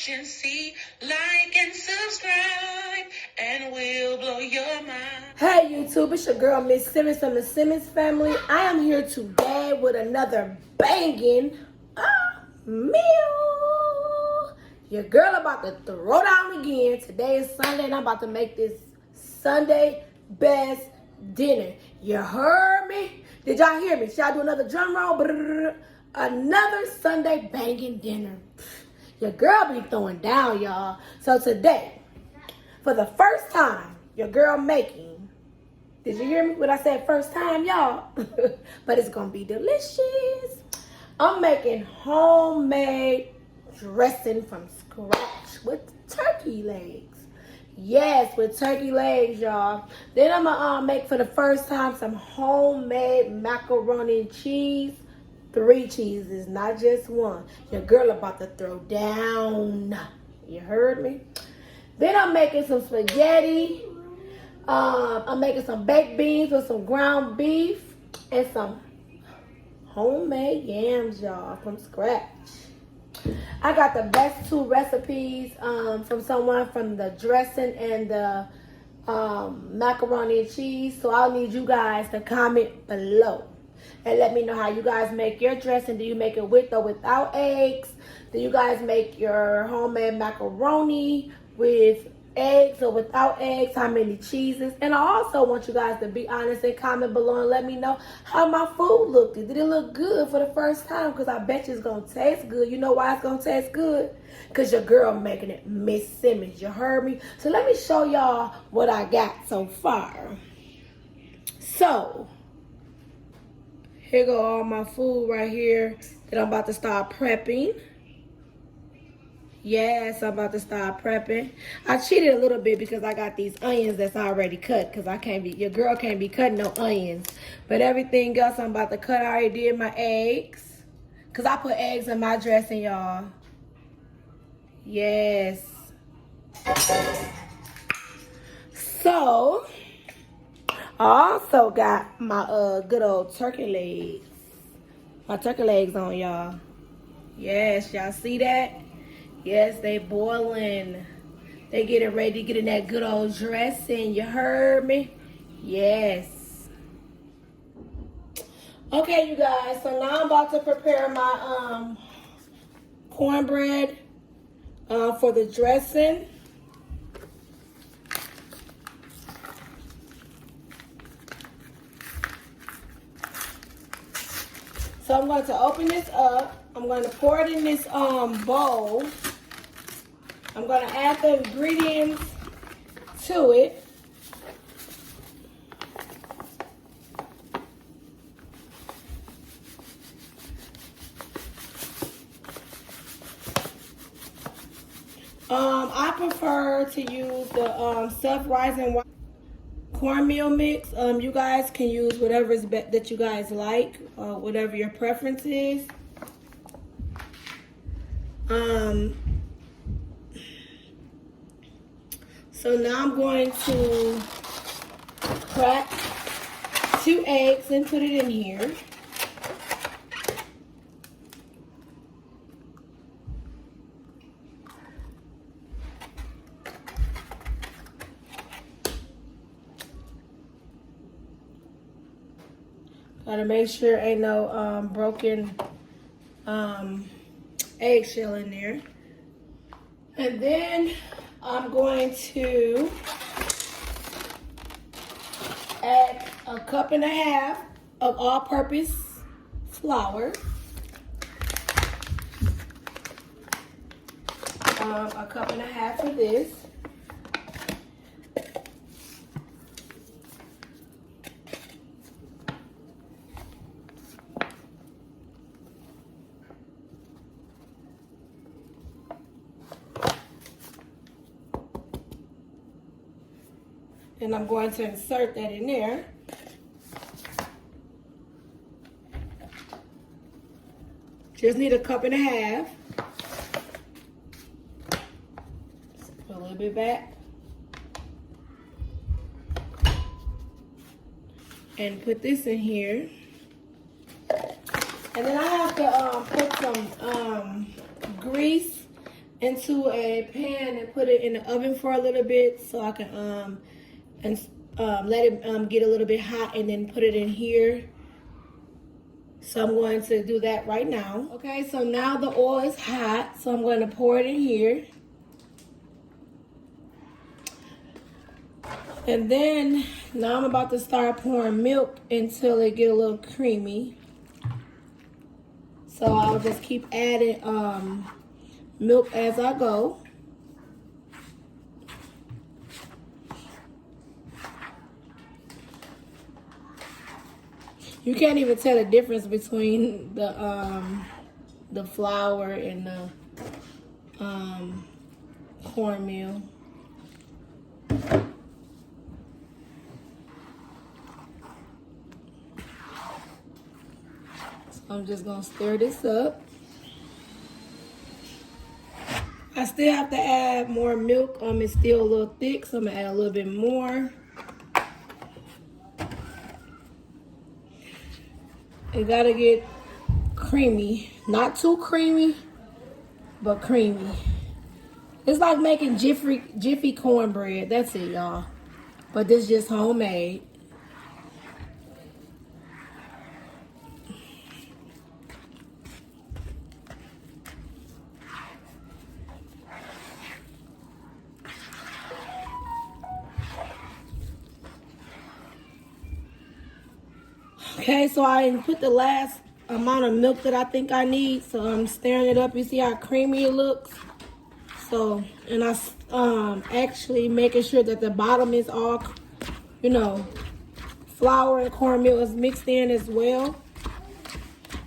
watch and see. Like and subscribe, and we'll blow your mind. Hey YouTube, it's your girl Miss Simmons from the Simmons family. I am here today with another banging meal. Your girl about to throw down again. Today is Sunday and I'm about to make this Sunday best dinner. You heard me? Did y'all hear me? Should I do another drum roll? Brrr. Another Sunday banging dinner. Your girl be throwing down, y'all. So today, for the first time, your girl making, did you hear me when I said first time, y'all? But it's gonna be delicious. I'm making homemade dressing from scratch with turkey legs. Yes, with turkey legs, y'all. Then I'm gonna make for the first time some homemade macaroni and cheese. 3 cheeses, not just one. Your girl about to throw down. You heard me? Then I'm making some spaghetti. I'm making some baked beans with some ground beef and some homemade yams, y'all, from scratch. I got the best 2 recipes from someone from the dressing and the macaroni and cheese. So I'll need you guys to comment below and let me know how you guys make your dressing. Do you make it with or without eggs? Do you guys make your homemade macaroni with eggs or without eggs? How many cheeses? And I also want you guys to be honest and comment below and let me know how my food looked. Did it look good for the first time? Because I bet you it's going to taste good. You know why it's going to taste good? Because your girl making it, Miss Simmons. You heard me? So let me show y'all what I got so far. So here go all my food right here that I'm about to start prepping. Yes, I'm about to start prepping. I cheated a little bit because I got these onions that's already cut because your girl can't be cutting no onions. But everything else I'm about to cut, I already did my eggs. Because I put eggs in my dressing, y'all. Yes. So, I also got my good old turkey legs. My turkey legs on, y'all. Yes, y'all see that? Yes, they boiling. They getting ready to get in that good old dressing. You heard me? Yes. Okay, you guys. So now I'm about to prepare my cornbread for the dressing. So I'm going to open this up. I'm going to pour it in this bowl. I'm going to add the ingredients to it. I prefer to use the self-rising cornmeal mix. You guys can use whatever is that you guys like, whatever your preference is. So now I'm going to crack 2 eggs and put it in here. Gotta make sure ain't no broken eggshell in there. And then I'm going to add a 1.5 cups of all-purpose flour. A 1.5 cups for this. And I'm going to insert that in there. Just need a 1.5 cups. Put a little bit back. And put this in here. And then I have to put some grease into a pan and put it in the oven for a little bit so I can let it get a little bit hot, and then put it in here. So I'm going to do that right now. Okay, so now the oil is hot, so I'm going to pour it in here. And then now I'm about to start pouring milk until it get a little creamy. So I'll just keep adding milk as I go. You can't even tell the difference between the flour and the cornmeal. So I'm just gonna stir this up. I still have to add more milk. It's still a little thick, so I'm gonna add a little bit more. It gotta get creamy. Not too creamy, but creamy. It's like making Jiffy cornbread. That's it, y'all. But this is just homemade. Okay, so I put the last amount of milk that I think I need. So I'm stirring it up. You see how creamy it looks? So, and I actually making sure that the bottom is all, you know, flour and cornmeal is mixed in as well.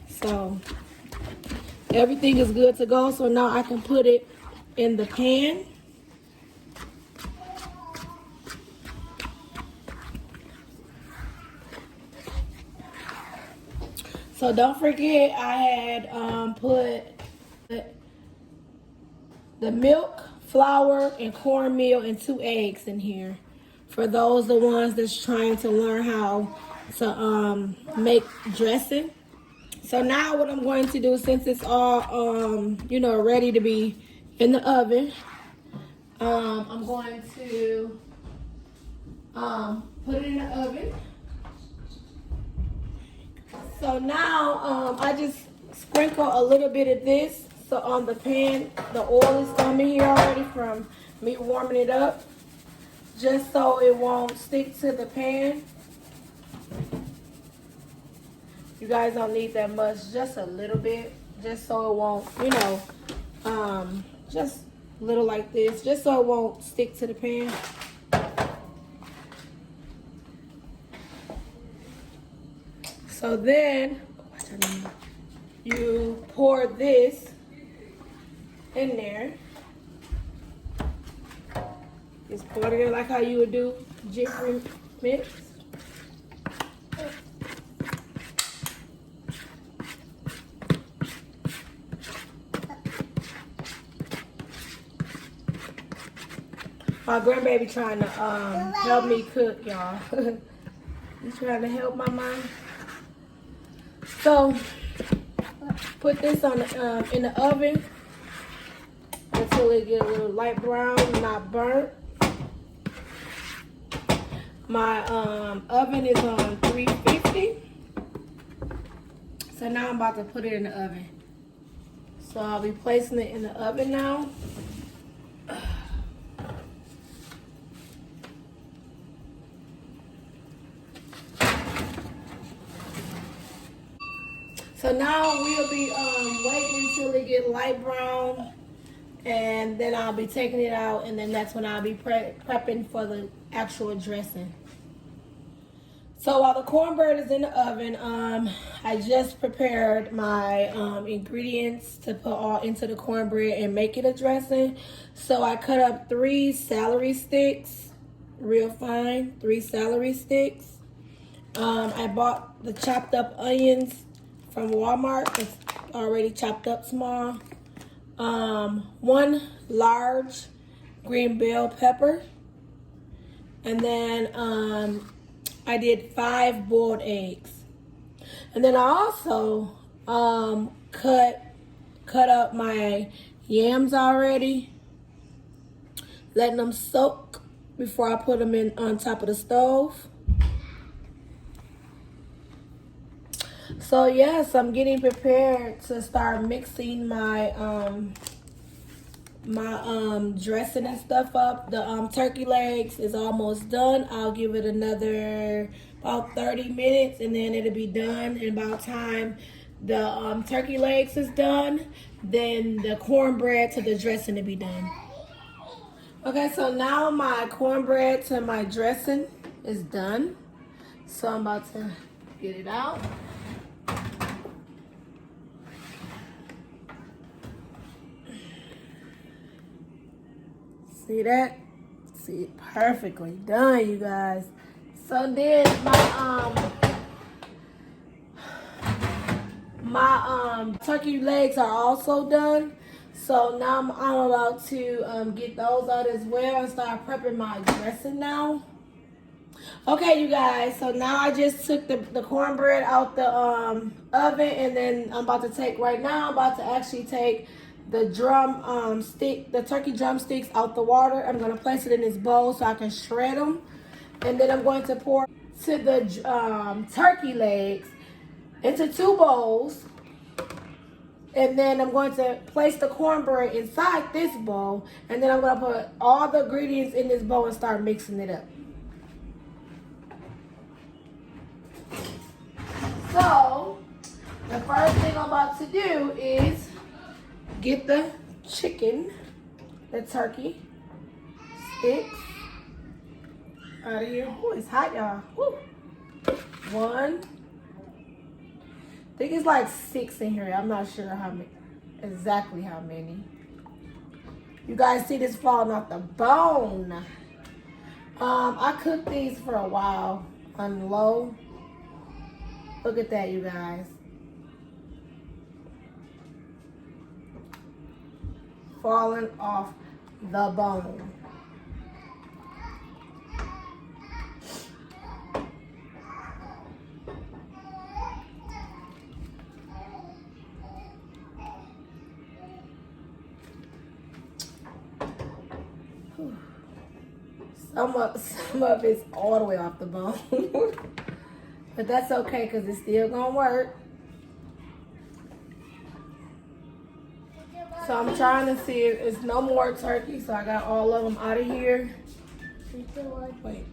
So everything is good to go. So now I can put it in the pan. So don't forget, I had put the milk, flour, and cornmeal and 2 eggs in here. For those the ones that's trying to learn how to make dressing. So now what I'm going to do, since it's all you know, ready to be in the oven, I'm going to put it in the oven. So now I just sprinkle a little bit of this. So on the pan, the oil is coming here already from me warming it up, just so it won't stick to the pan. You guys don't need that much, just a little bit, just so it won't, you know, just a little like this, just so it won't stick to the pan. So then you pour this in there. Just pour it in like how you would do Jiffy mix. My grandbaby trying to help me cook, y'all. He's trying to help my mom. So put this on the, in the oven until it get a little light brown, not burnt. My oven is on 350. So now I'm about to put it in the oven. So I'll be placing it in the oven now. So now we'll be waiting until it get light brown, and then I'll be taking it out, and then that's when I'll be prepping for the actual dressing. So while the cornbread is in the oven, I just prepared my ingredients to put all into the cornbread and make it a dressing. So I cut up 3 celery sticks, real fine, 3 celery sticks. I bought the chopped up onions from Walmart. It's already chopped up small. 1 large green bell pepper. And then I did 5 boiled eggs. And then I also cut up my yams already. Letting them soak before I put them in on top of the stove. So yes, I'm getting prepared to start mixing my dressing and stuff up. The turkey legs is almost done. I'll give it another about 30 minutes and then it'll be done. And about time the turkey legs is done, then the cornbread to the dressing to be done. Okay, so now my cornbread to my dressing is done. So I'm about to get it out. See that? See it perfectly done, you guys. So then my turkey legs are also done. So now I'm about to get those out as well and start prepping my dressing now. Okay, you guys, so now I just took the cornbread out the oven, and then I'm about to actually take the the turkey drumsticks out the water. I'm going to place it in this bowl so I can shred them. And then I'm going to pour to the turkey legs into 2 bowls. And then I'm going to place the cornbread inside this bowl. And then I'm going to put all the ingredients in this bowl and start mixing it up. So, the first thing I'm about to do is get the chicken, the turkey sticks out of here. Oh, it's hot, y'all. Woo. 1. I think it's like 6 in here. I'm not sure exactly how many. You guys see this falling off the bone. I cooked these for a while on low. Look at that, you guys. Falling off the bone. Some of it's all the way off the bone. But that's okay because it's still gonna work. So I'm trying to see if it's no more turkey, so I got all of them out of here. Wait.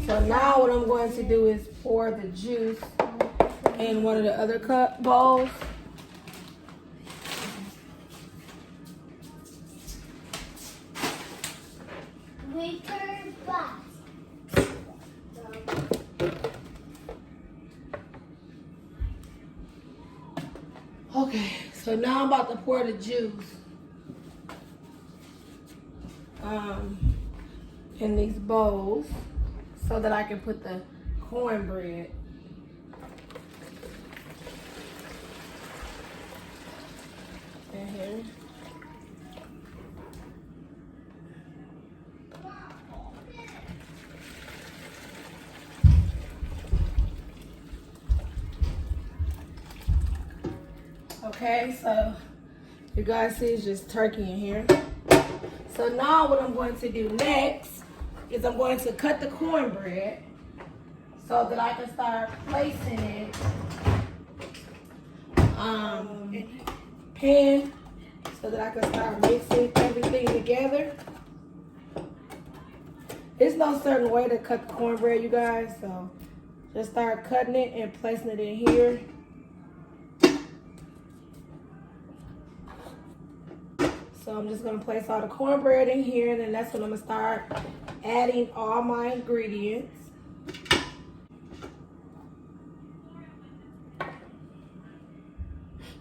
So now what I'm going to do is pour the juice in one of the other bowls. Okay, so now I'm about to pour the juice in these bowls so that I can put the cornbread. In here. Okay, so you guys see it's just turkey in here. So now what I'm going to do next is I'm going to cut the cornbread so that I can start placing it in a pan so that I can start mixing everything together. There's no certain way to cut the cornbread, you guys, so just start cutting it and placing it in here. So I'm just going to place all the cornbread in here, and then that's when I'm going to start adding all my ingredients.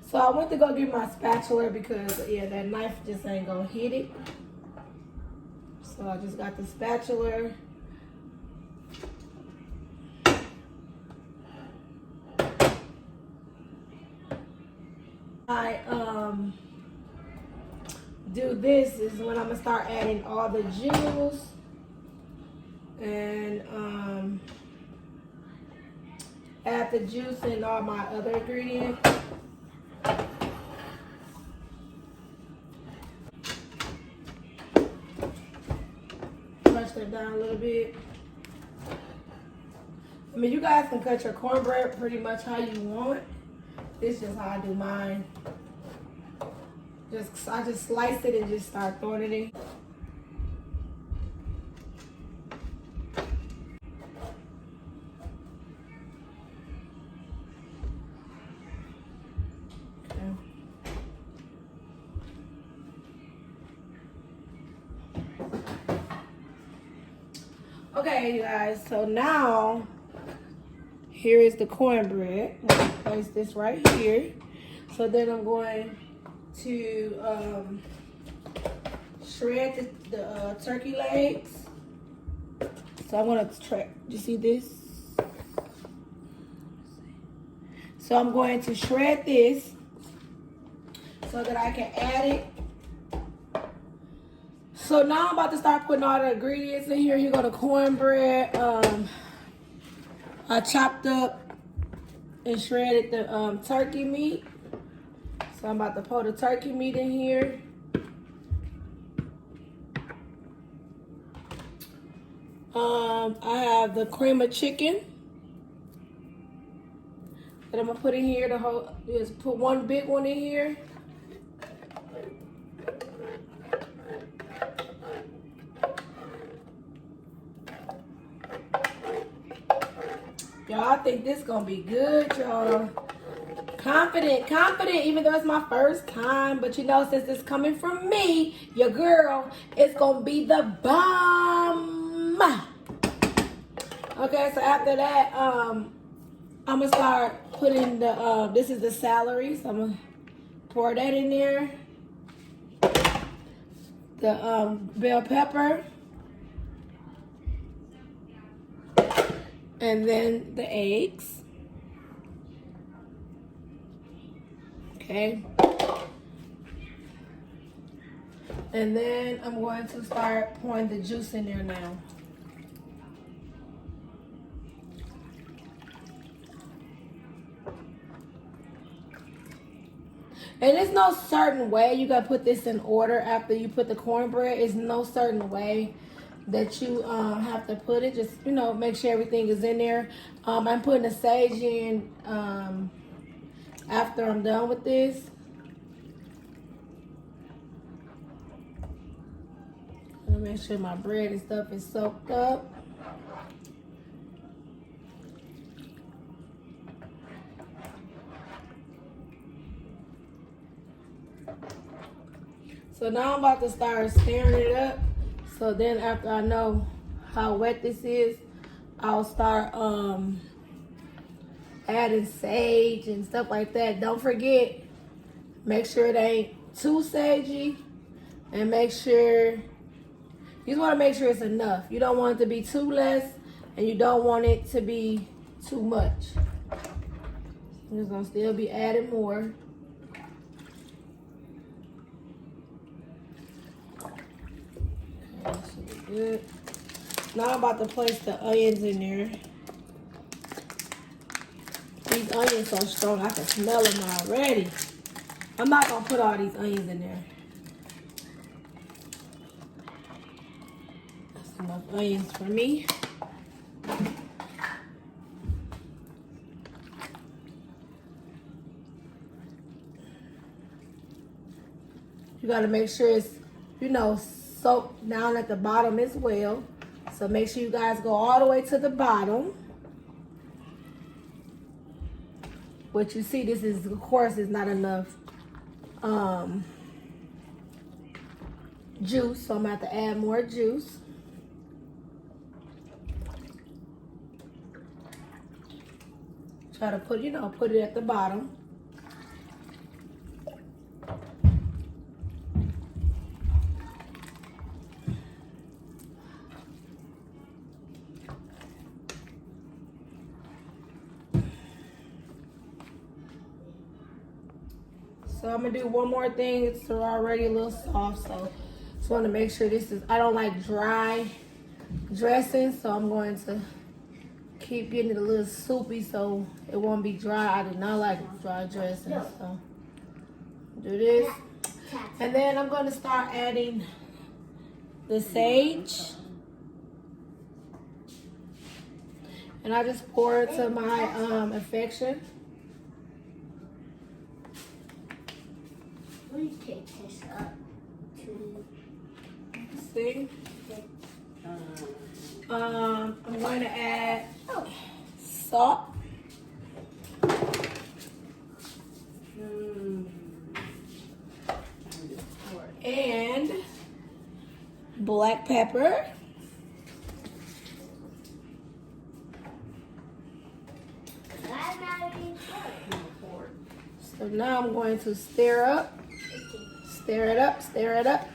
So I went to go get my spatula because, yeah, that knife just ain't going to hit it. So I just got the spatula. I do this is when I'm gonna start adding all the juice and add the juice and all my other ingredients. Brush that down a little bit. I mean, you guys can cut your cornbread pretty much how you want. This is just how I do mine. I just slice it and just start throwing it in. Okay, you guys, so now here is the cornbread. I'm gonna place this right here. So then I'm going to shred the turkey legs. So I'm gonna try, you see this? So I'm going to shred this so that I can add it. So now I'm about to start putting all the ingredients in here. Here go the cornbread. I chopped up and shredded the turkey meat. So I'm about to pour the turkey meat in here. I have the cream of chicken that I'm gonna put in here. Just put one big one in here. Y'all, I think this gonna be good, y'all. Confident, even though it's my first time. But you know, since it's coming from me, your girl, it's gonna be the bomb. Okay, so after that, I'm gonna start putting the, this is the celery. So I'm gonna pour that in there. The bell pepper. And then the eggs. Okay. And then I'm going to start pouring the juice in there now. And there's no certain way you gotta put this in order after you put the cornbread. It's no certain way that you have to put it. Just, you know, make sure everything is in there. I'm putting the sage in after I'm done with this. I'm gonna make sure my bread and stuff is soaked up. So now I'm about to start stirring it up. So then after I know how wet this is, I'll start adding sage and stuff like that. Don't forget, make sure it ain't too sagey, and make sure, you just want to make sure it's enough. You don't want it to be too less, and you don't want it to be too much. I'm just gonna still be adding more. Okay, should be good. Now I'm about to place the onions in there. These onions so strong, I can smell them already. I'm not gonna put all these onions in there. That's enough onions for me. You gotta make sure it's, you know, soaked down at the bottom as well. So make sure you guys go all the way to the bottom. What you see, this is, of course, is not enough juice, so I'm gonna have to add more juice. Try to put, you know, put it at the bottom. So I'm gonna do one more thing. It's already a little soft, so just want to make sure this is, I don't like dry dressing, so I'm going to keep getting it a little soupy so it won't be dry. I do not like dry dressing, so do this. And then I'm going to start adding the sage. And I just pour it to my affection. We take this up to see. I'm going to add salt. And black pepper. So now I'm going to stir up. Stir it up, stir it up.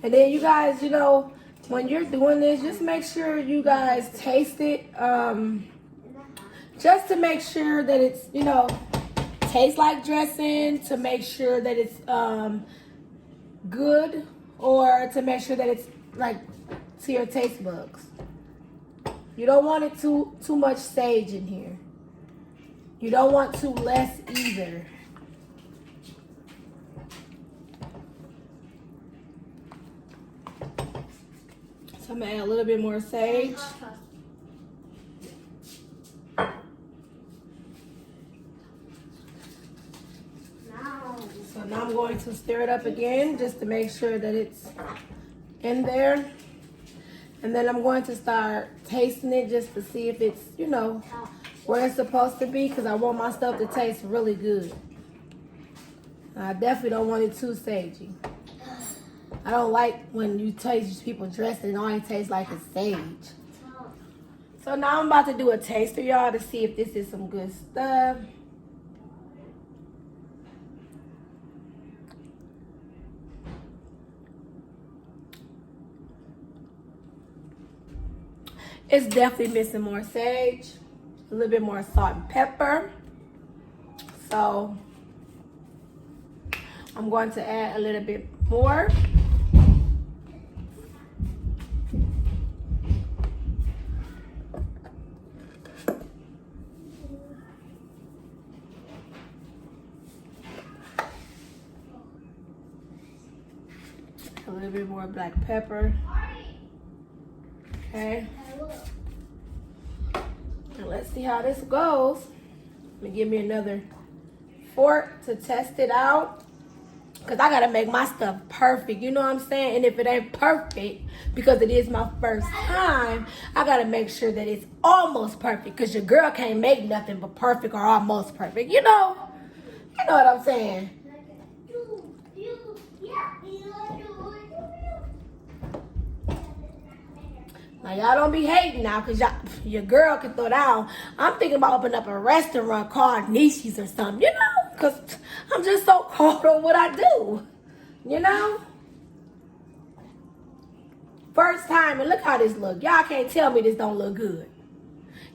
And then you guys, you know, when you're doing this, just make sure you guys taste it. Just to make sure that it's, you know, tastes like dressing, to make sure that it's good, or to make sure that it's like to your taste buds. You don't want it too much sage in here. You don't want too less either. So I'm gonna add a little bit more sage. So now I'm going to stir it up again just to make sure that it's in there. And then I'm going to start tasting it just to see if it's, you know, where it's supposed to be, because I want my stuff to taste really good. I definitely don't want it too sagey. I don't like when you taste people dressed and it only tastes like it's sage. So now I'm about to do a taster, y'all, to see if this is some good stuff. It's definitely missing more sage, a little bit more salt and pepper. So I'm going to add a little bit more. A little bit more black pepper. Okay. And let's see how this goes. Let me give me another fork to test it out. Because I got to make my stuff perfect. You know what I'm saying? And if it ain't perfect, because it is my first time, I got to make sure that it's almost perfect. Because your girl can't make nothing but perfect or almost perfect. You know what I'm saying? Now, y'all don't be hating now, because your girl can throw down. I'm thinking about opening up a restaurant called Nishi's or something, you know? Because I'm just so caught on what I do, you know? First time, and look how this look. Y'all can't tell me this don't look good.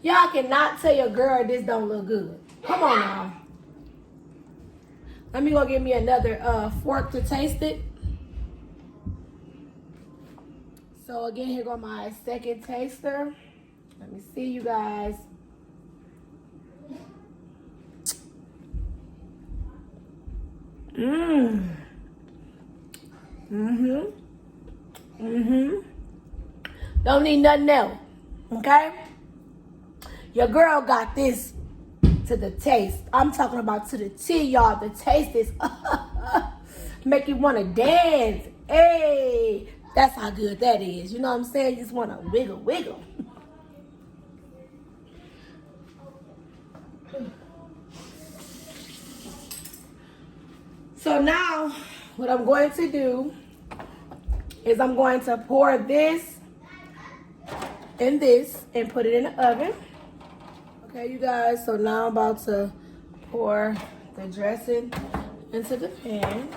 Y'all cannot tell your girl this don't look good. Come on now. Let me go get me another fork to taste it. So again, here go my second taster. Let me see you guys. Don't need nothing else, okay? Your girl got this to the taste. I'm talking about to the T, y'all. The taste is make you want to dance. Hey. That's how good that is. You know what I'm saying? You just want to wiggle, wiggle. So now, what I'm going to do is I'm going to pour this in this and put it in the oven. Okay, you guys. So now I'm about to pour the dressing into the pan.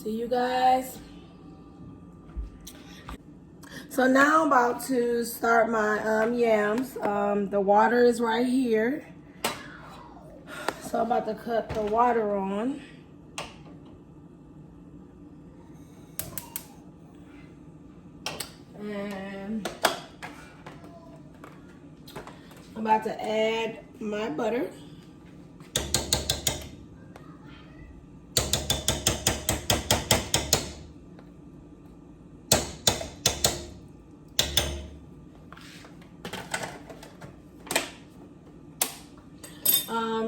See you guys. So now I'm about to start my yams. The water is right here. So I'm about to cut the water on. And I'm about to add my butter.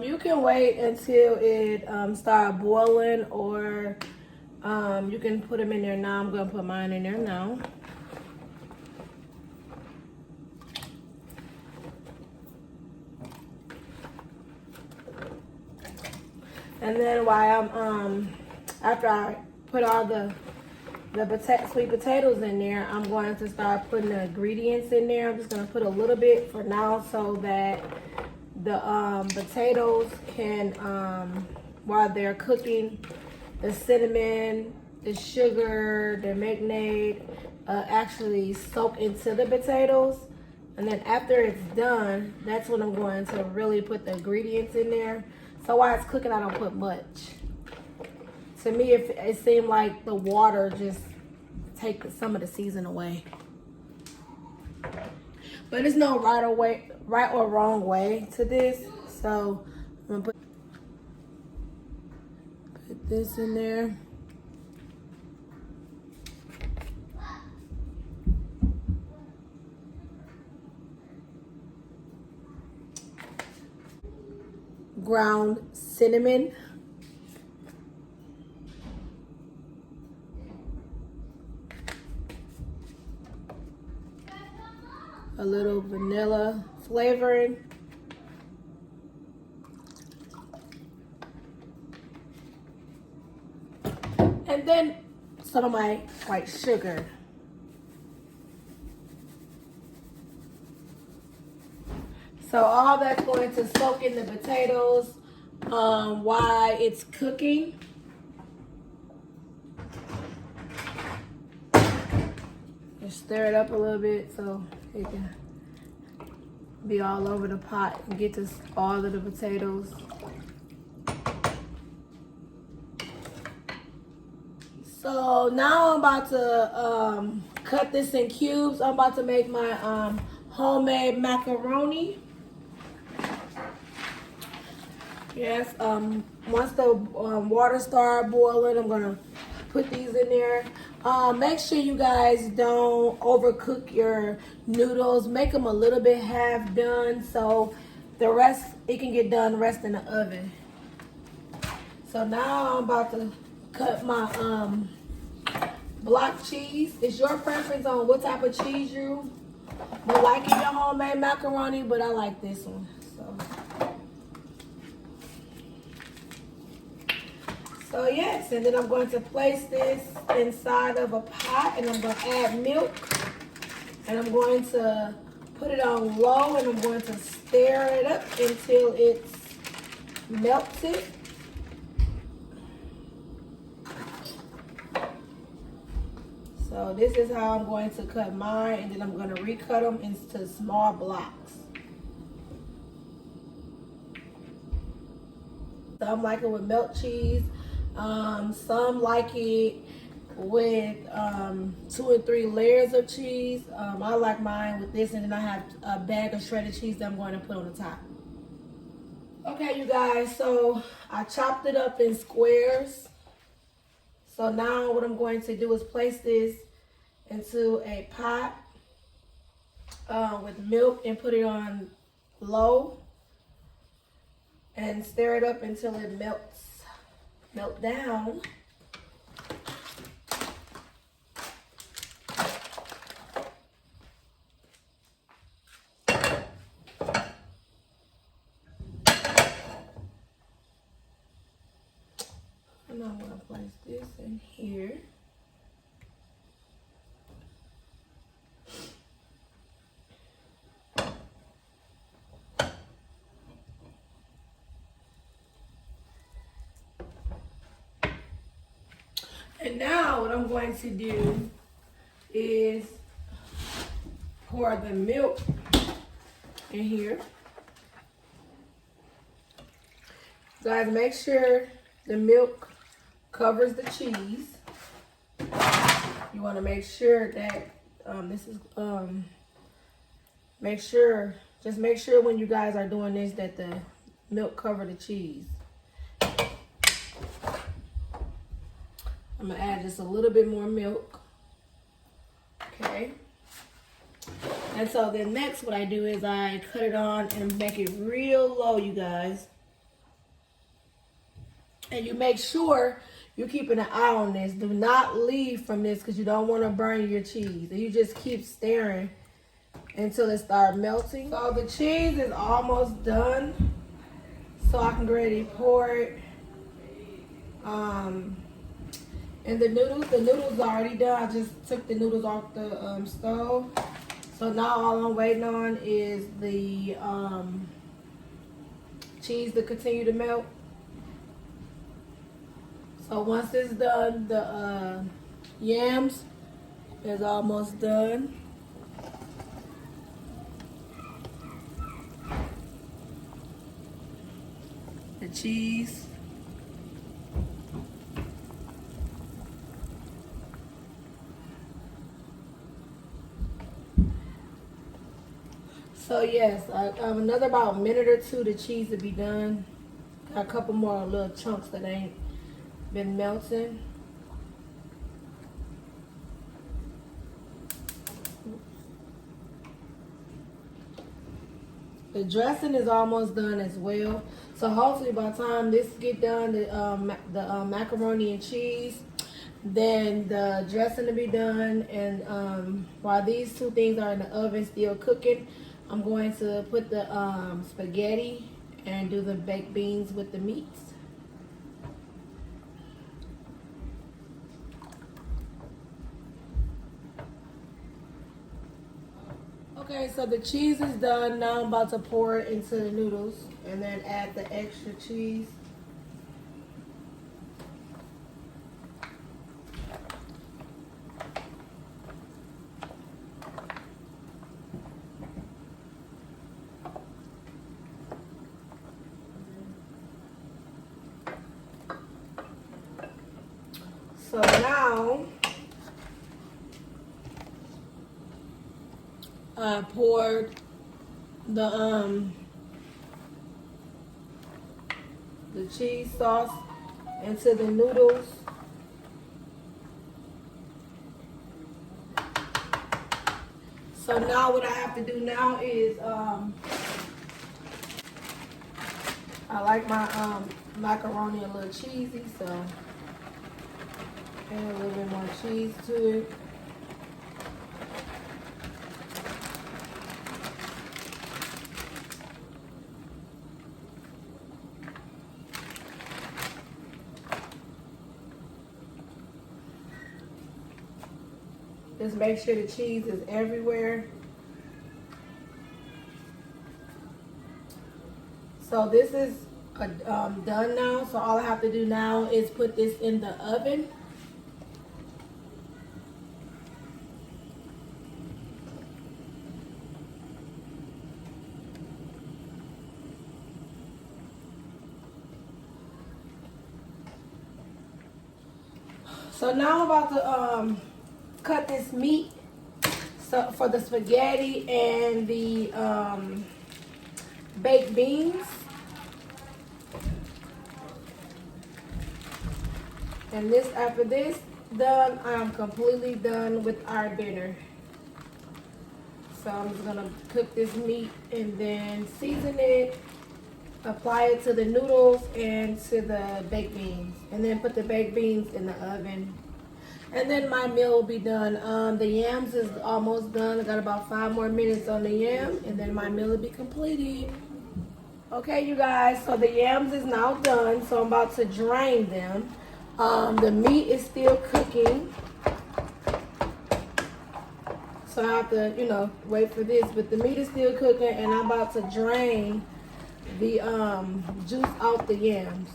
You can wait until it start boiling, or you can put them in there now. I'm gonna put mine in there now. And then while I'm after I put all the sweet potatoes in there, I'm going to start putting the ingredients in there. I'm just gonna put a little bit for now so that the potatoes can, while they're cooking, the cinnamon, the sugar, the marinade actually soak into the potatoes. And then after it's done, that's when I'm going to really put the ingredients in there. So while it's cooking, I don't put much. To me, it seemed like the water just take some of the season away. But there's no right or wrong way to this. So I'm gonna put this in there. Ground cinnamon. A little vanilla flavoring. And then some of my white sugar. So all that's going to soak in the potatoes while it's cooking. Just stir it up a little bit so it can be all over the pot and get to all of the potatoes. So now I'm about to cut this in cubes. I'm about to make my homemade macaroni. Yes, once the water starts boiling, I'm gonna put these in there. Make sure you guys don't overcook your noodles. Make them a little bit half done so the rest, it can get done rest in the oven. So now I'm about to cut my block cheese. It's your preference on what type of cheese you would like in your homemade macaroni, but I like this one. So yes, and then I'm going to place this inside of a pot, and I'm going to add milk, and I'm going to put it on low, and I'm going to stir it up until it's melted. So this is how I'm going to cut mine, and then I'm going to recut them into small blocks. Some like it with milk cheese. Some like it with 2 or 3 layers of cheese. I like mine with this, and then I have a bag of shredded cheese that I'm going to put on the top. Okay, you guys, so I chopped it up in squares. So now what I'm going to do is place this into a pot with milk and put it on low and stir it up until it melt down. And I'm gonna place this in here. And now what I'm going to do is pour the milk in here. Guys, make sure the milk covers the cheese. You want to make sure that make sure when you guys are doing this that the milk cover the cheese. I'm gonna add just a little bit more milk. Okay. And so then next what I do is I cut it on and make it real low, you guys. And you make sure you're keeping an eye on this. Do not leave from this because you don't want to burn your cheese. And you just keep stirring until it starts melting. So the cheese is almost done. So I can get ready to pour it. And the noodles are already done. I just took the noodles off the stove. So now all I'm waiting on is the cheese to continue to melt. So once it's done, the yams is almost done. The cheese. So yes, another about a minute or two, the cheese will be done. Got a couple more little chunks that ain't been melting. The dressing is almost done as well. So hopefully by the time this get done, the macaroni and cheese, then the dressing will be done. And while these two things are in the oven still cooking, I'm going to put the spaghetti and do the baked beans with the meats. Okay, so the cheese is done. Now I'm about to pour it into the noodles and then add the extra cheese. So now I poured the cheese sauce into the noodles. So now what I have to do now is I like my macaroni a little cheesy, so add a little bit more cheese to it. Just make sure the cheese is everywhere. So this is done now. So all I have to do now is put this in the oven. So now I'm about to cut this meat so for the spaghetti and the baked beans. And this, after this done, I am completely done with our dinner. So I'm just gonna cook this meat and then season it, apply it to the noodles and to the baked beans, and then put the baked beans in the oven. And then my meal will be done. The yams is almost done. I got about 5 more minutes on the yam, and then my meal will be completed. Okay, you guys, so the yams is now done, so I'm about to drain them. The meat is still cooking, so I have to, wait for this, but the meat is still cooking, and I'm about to drain the juice out the yams.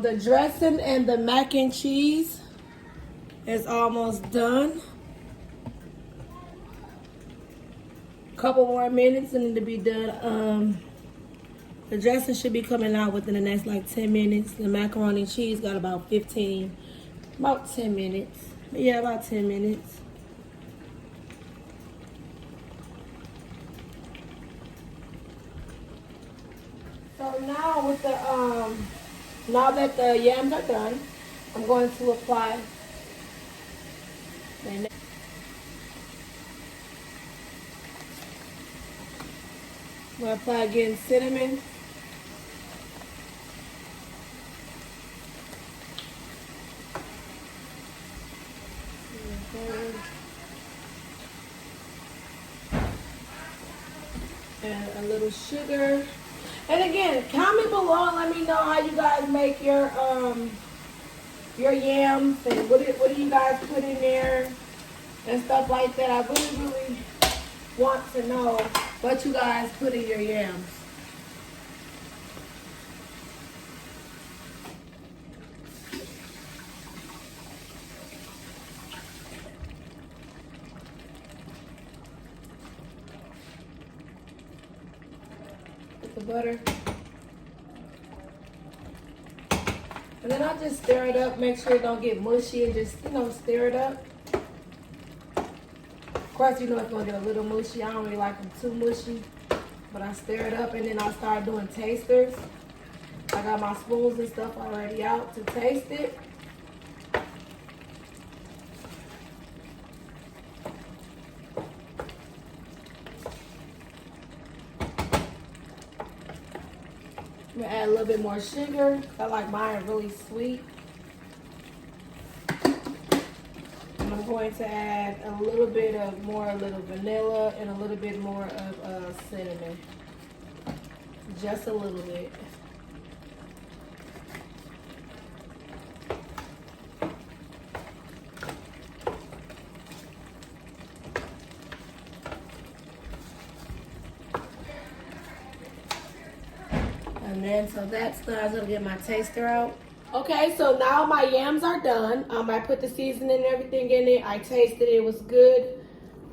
The dressing and the mac and cheese is almost done. Couple more minutes and it'll be done. The dressing should be coming out within the next like 10 minutes. The macaroni and cheese got about 10 minutes. Yeah, about 10 minutes. So now with the now that the yams are done, I'm going to apply the I'm going to apply again cinnamon. And a little sugar. And again, comment below and let me know how you guys make your yams and what do you guys put in there and stuff like that. I really want to know what you guys put in your yams. Put the butter. And then I just stir it up, make sure it don't get mushy and just, stir it up. Of course, it's gonna get a little mushy. I don't really like them too mushy, but I stir it up and then I start doing tasters. I got my spoons and stuff already out to taste it. I'm gonna add a little bit more sugar. I like mine really sweet. And I'm going to add a little vanilla and a little bit more of cinnamon. Just a little bit. And then, so that's done. I'm gonna get my taster out. Okay, so now my yams are done. I put the seasoning and everything in it. I tasted it, it was good.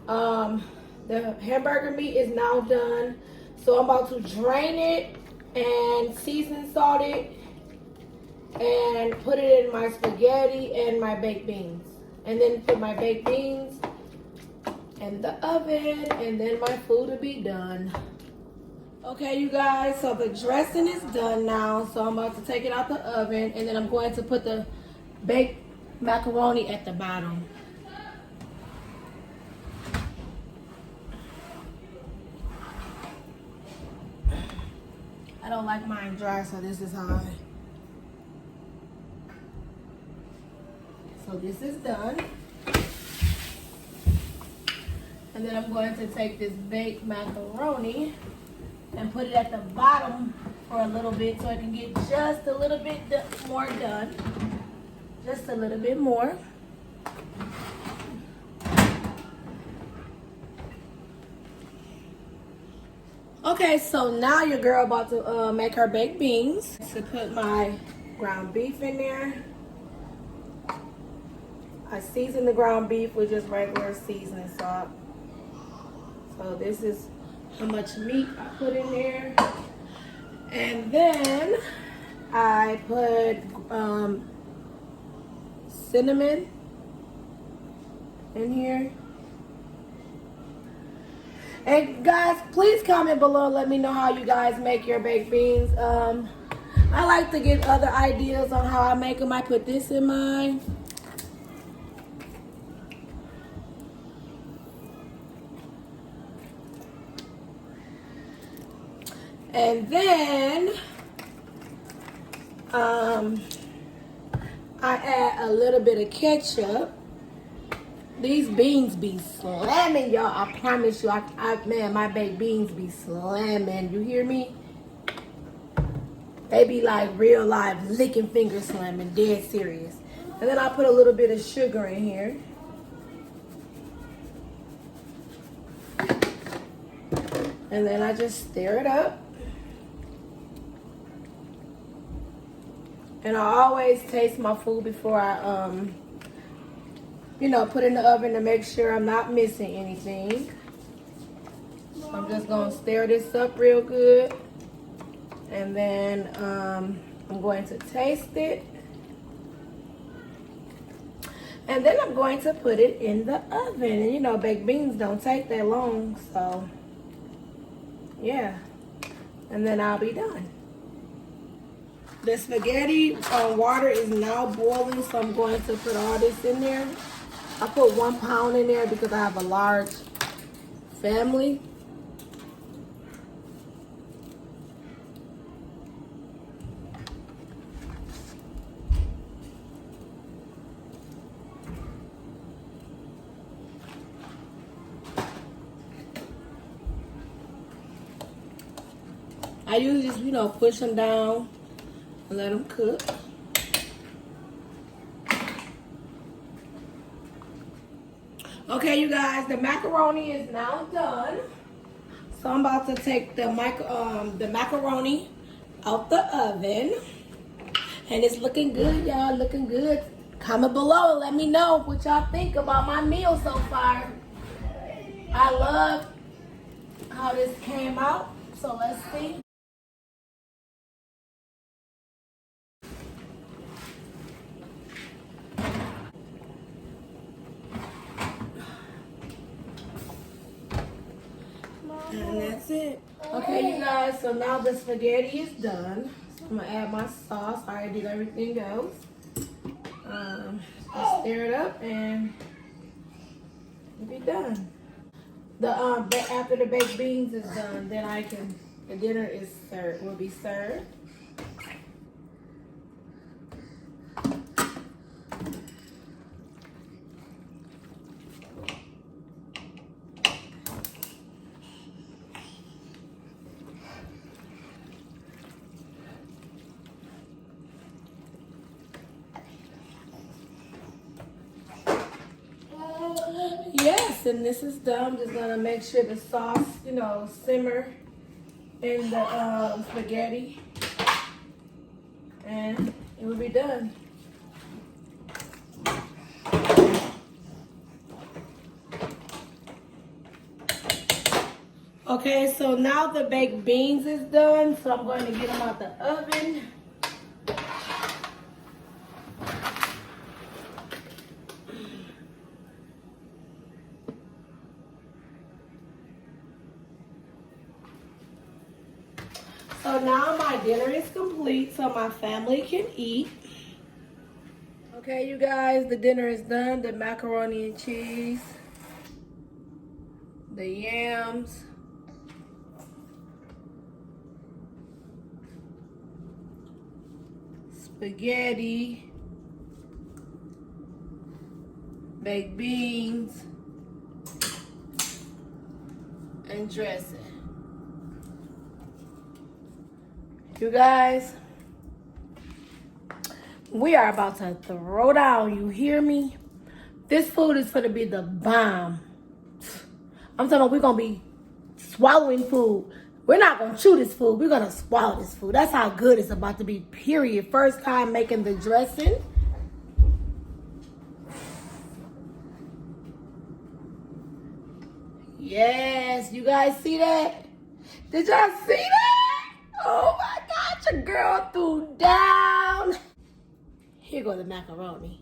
The hamburger meat is now done. So I'm about to drain it and season salt it and put it in my spaghetti and my baked beans. And then put my baked beans in the oven and then my food will be done. Okay, you guys, so the dressing is done now. So I'm about to take it out the oven and then I'm going to put the baked macaroni at the bottom. I don't like mine dry, so this is how So this is done. And then I'm going to take this baked macaroni and put it at the bottom for a little bit so it can get just a little bit more done. Just a little bit more. Okay, so now your girl about to make her baked beans. To put my ground beef in there. I seasoned the ground beef with just regular seasoning salt. So this is how much meat I put in there. And then I put cinnamon in here. And guys, please comment below. Let me know how you guys make your baked beans. I like to get other ideas on how I make them. I put this in mine. And then I add a little bit of ketchup. These beans be slamming, y'all. I promise you. Man, my baked beans be slamming. You hear me? They be like real live licking finger slamming, dead serious. And then I put a little bit of sugar in here. And then I just stir it up. And I always taste my food before I, put in the oven to make sure I'm not missing anything. So I'm just gonna stir this up real good. And then I'm going to taste it. And then I'm going to put it in the oven. And you know, baked beans don't take that long, so yeah. And then I'll be done. The spaghetti water is now boiling, so I'm going to put all this in there. I put 1 pound in there because I have a large family. I usually just, push them down and let them cook. Okay, you guys, the macaroni is now done. So I'm about to take the macaroni out the oven. And it's looking good, y'all, looking good. Comment below and let me know what y'all think about my meal so far. I love how this came out, so let's see. And that's it. Okay, you guys, so now the spaghetti is done. So I'm gonna add my sauce. I already did everything else. Just stir it up and we'll be done. After the baked beans is done, then the dinner will be served. Yes, and this is done. I'm just gonna make sure the sauce, simmer in the spaghetti, and it will be done. Okay, so now the baked beans is done, so I'm going to get them out the oven. So now my dinner is complete, so my family can eat. Okay, you guys, the dinner is done. The macaroni and cheese, the yams, spaghetti, baked beans, and dressing. You guys, we are about to throw down, you hear me? This food is gonna be the bomb. I'm telling you, we're gonna be swallowing food. We're not gonna chew this food, we're gonna swallow this food. That's how good it's about to be, period. First time making the dressing. Yes, you guys see that? Did y'all see that? Oh my God, your girl threw down. Here go the macaroni.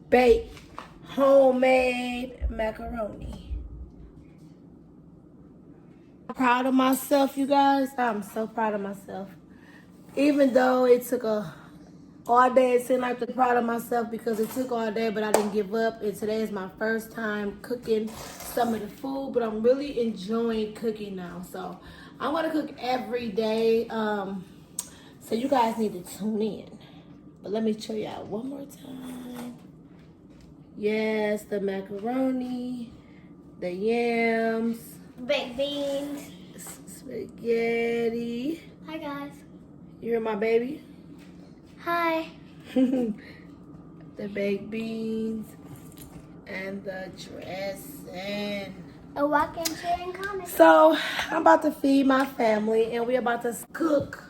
Baked, homemade macaroni. I'm proud of myself, you guys. I'm so proud of myself. Even though it took all day, it seemed like I'm proud of myself because it took all day, but I didn't give up. And today is my first time cooking some of the food, but I'm really enjoying cooking now. So I'm gonna cook every day. So you guys need to tune in. But let me show you out one more time. Yes, the macaroni, the yams, Baked beans. spaghetti. Hi guys. You hear my baby? Hi. The baked beans and the dressing. A walk and share and comment. So I'm about to feed my family and we're about to cook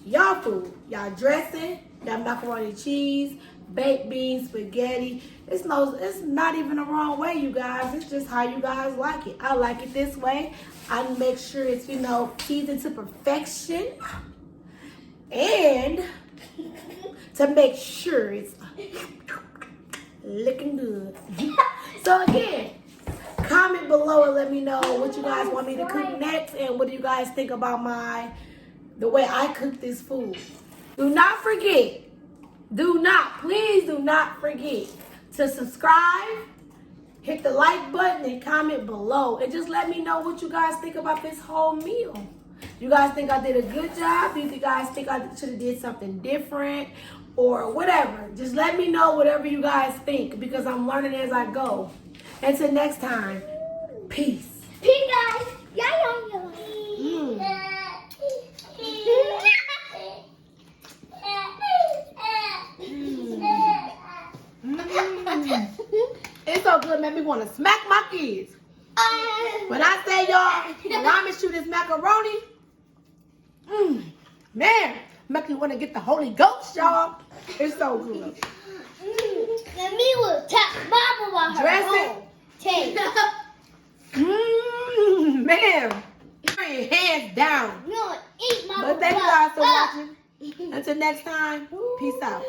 y'all food. Y'all dressing, y'all macaroni and cheese, baked beans, spaghetti. It's not even the wrong way, you guys. It's just how you guys like it. I like it this way. I make sure it's, seasoned to perfection. And to make sure it's looking good. So again, comment below and let me know what you guys want me to cook next and what do you guys think about the way I cook this food. Do not forget, please do not forget to subscribe, hit the like button, and comment below. And just let me know what you guys think about this whole meal. You guys think I did a good job? Do you guys think I should have did something different? Or whatever. Just let me know whatever you guys think because I'm learning as I go. Until next time, peace. Peace, guys. It's so good, made me want to smack my kids. When I say y'all, promise you this macaroni, man, make you want to get the Holy Ghost, y'all. It's so good. And me will tap mama while her Dress it. Man, turn your hands down. No, eat mama. But thank you guys for watching. Until next time, peace out.